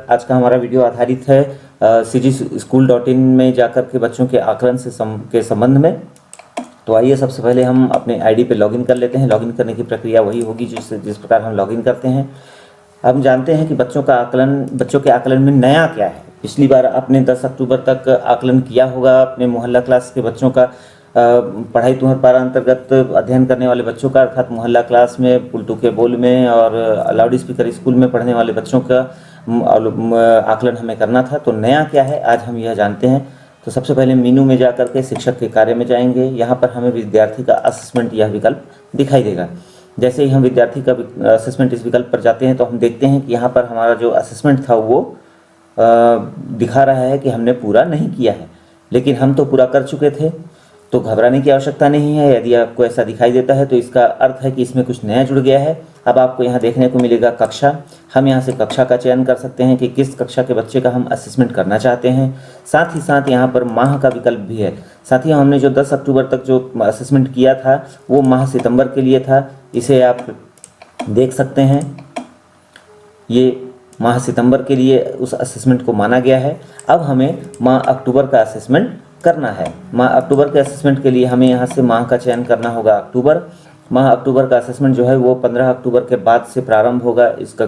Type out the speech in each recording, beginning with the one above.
आज का हमारा वीडियो आधारित है cgschool.in में जाकर के बच्चों के आकलन के संबंध में। तो आइए सबसे पहले हम अपने आईडी पे लॉगिन कर लेते हैं। लॉगिन करने की प्रक्रिया वही होगी जिस प्रकार हम लॉगिन करते हैं। हम जानते हैं कि बच्चों के आकलन में नया क्या है। पिछली बार आपने 10 अक्टूबर तक आकलन किया होगा अपने मोहल्ला क्लास के बच्चों का, पढ़ाई तुम्हार पारा अंतर्गत अध्ययन करने वाले बच्चों का, अर्थात मोहल्ला क्लास में, पुलटू के बोल में और लाउड स्पीकर स्कूल में पढ़ने वाले बच्चों का आकलन हमें करना था। तो नया क्या है आज हम यह जानते हैं। तो सबसे पहले मेनू में जाकर के शिक्षक के कार्य में जाएंगे। यहाँ पर हमें विद्यार्थी का असेसमेंट यह विकल्प दिखाई देगा। जैसे ही हम विद्यार्थी का असेसमेंट इस विकल्प पर जाते हैं तो हम देखते हैं कि यहाँ पर हमारा जो असेसमेंट था वो दिखा रहा है कि हमने पूरा नहीं किया है, लेकिन हम तो पूरा कर चुके थे। तो घबराने की आवश्यकता नहीं है। यदि आपको ऐसा दिखाई देता है तो इसका अर्थ है कि इसमें कुछ नया जुड़ गया है। अब आपको यहाँ देखने को मिलेगा कक्षा। हम यहाँ से कक्षा का चयन कर सकते हैं कि किस कक्षा के बच्चे का हम असेसमेंट करना चाहते हैं। साथ ही साथ यहाँ पर माह का विकल्प भी है। साथियों, हमने जो 10 अक्टूबर तक जो असेसमेंट किया था वो माह सितंबर के लिए था। इसे आप देख सकते हैं, ये माह सितंबर के लिए उस असेसमेंट को माना गया है। अब हमें माह अक्टूबर का असेसमेंट करना है। माह अक्टूबर के असेसमेंट के लिए हमें यहाँ से माह का चयन करना होगा अक्टूबर। माह अक्टूबर का असेसमेंट जो है वो 15 अक्टूबर के बाद से प्रारंभ होगा। इसका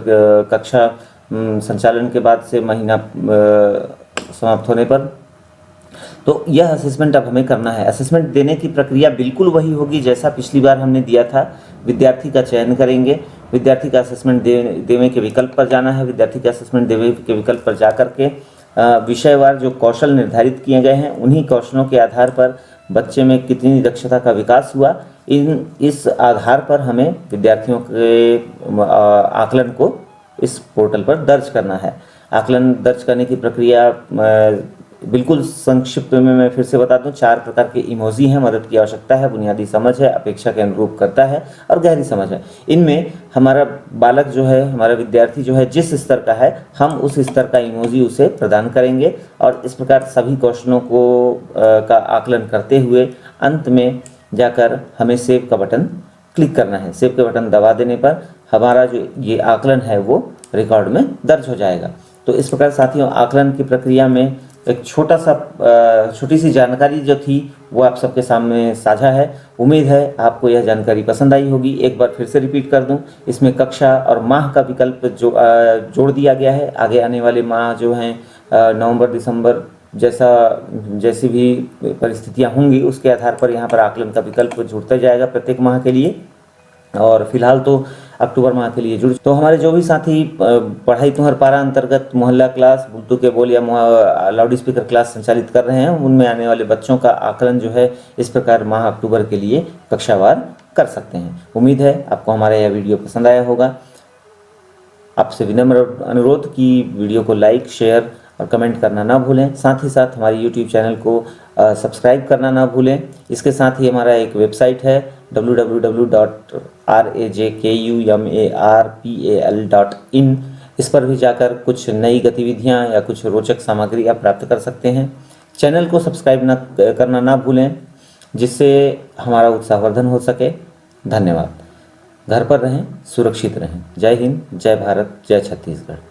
कक्षा संचालन के बाद से महीना समाप्त होने पर। तो यह असेसमेंट अब हमें करना है। असेसमेंट देने की प्रक्रिया बिल्कुल वही होगी जैसा पिछली बार हमने दिया था। विद्यार्थी का चयन करेंगे, विद्यार्थी का असेसमेंट देने के विकल्प पर जाना है। विद्यार्थी का असेसमेंट देने के विकल्प पर जा करके विषयवार जो कौशल निर्धारित किए गए हैं उन्हीं कौशलों के आधार पर बच्चे में कितनी दक्षता का विकास हुआ, इस आधार पर हमें विद्यार्थियों के आकलन को इस पोर्टल पर दर्ज करना है। आकलन दर्ज करने की प्रक्रिया बिल्कुल संक्षिप्त में मैं फिर से बता दूं। 4 प्रकार के इमोजी हैं। मदद की आवश्यकता है, बुनियादी समझ है, अपेक्षा के अनुरूप करता है और गहरी समझ है। इनमें हमारा बालक जो है, हमारा विद्यार्थी जो है जिस स्तर का है, हम उस स्तर का इमोजी उसे प्रदान करेंगे और इस प्रकार सभी कौशलों को का आकलन करते हुए अंत में जाकर हमें सेव का बटन क्लिक करना है। सेव के बटन दबा देने पर हमारा जो ये आकलन है वो रिकॉर्ड में दर्ज हो जाएगा। तो इस प्रकार साथियों, आकलन की प्रक्रिया में एक छोटी सी जानकारी जो थी वो आप सबके सामने साझा है। उम्मीद है आपको यह जानकारी पसंद आई होगी। एक बार फिर से रिपीट कर दूं, इसमें कक्षा और माह का विकल्प जोड़ दिया गया है। आगे आने वाले माह जो हैं नवंबर दिसंबर जैसी भी परिस्थितियां होंगी उसके आधार पर यहाँ पर आकलन का विकल्प जुड़ता जाएगा प्रत्येक माह के लिए। और फिलहाल तो अक्टूबर माह के लिए जुड़। तो हमारे जो भी साथी पढ़ाई तुम्हार पारा अंतर्गत मोहल्ला क्लास, बुलटू के बोल या लाउड स्पीकर क्लास संचालित कर रहे हैं, उनमें आने वाले बच्चों का आकलन जो है इस प्रकार माह अक्टूबर के लिए कक्षावार कर सकते हैं। उम्मीद है आपको हमारा यह वीडियो पसंद आया होगा। आपसे विनम्र अनुरोध कि वीडियो को लाइक, शेयर और कमेंट करना ना भूलें। साथ ही साथ हमारे यूट्यूब चैनल को सब्सक्राइब करना ना भूलें। इसके साथ ही हमारा एक वेबसाइट है www.rajkumarpal.in। इस पर भी जाकर कुछ नई गतिविधियां या कुछ रोचक सामग्री आप प्राप्त कर सकते हैं। चैनल को सब्सक्राइब करना ना भूलें जिससे हमारा उत्साहवर्धन हो सके। धन्यवाद। घर पर रहें, सुरक्षित रहें। जय हिंद, जय भारत, जय छत्तीसगढ़।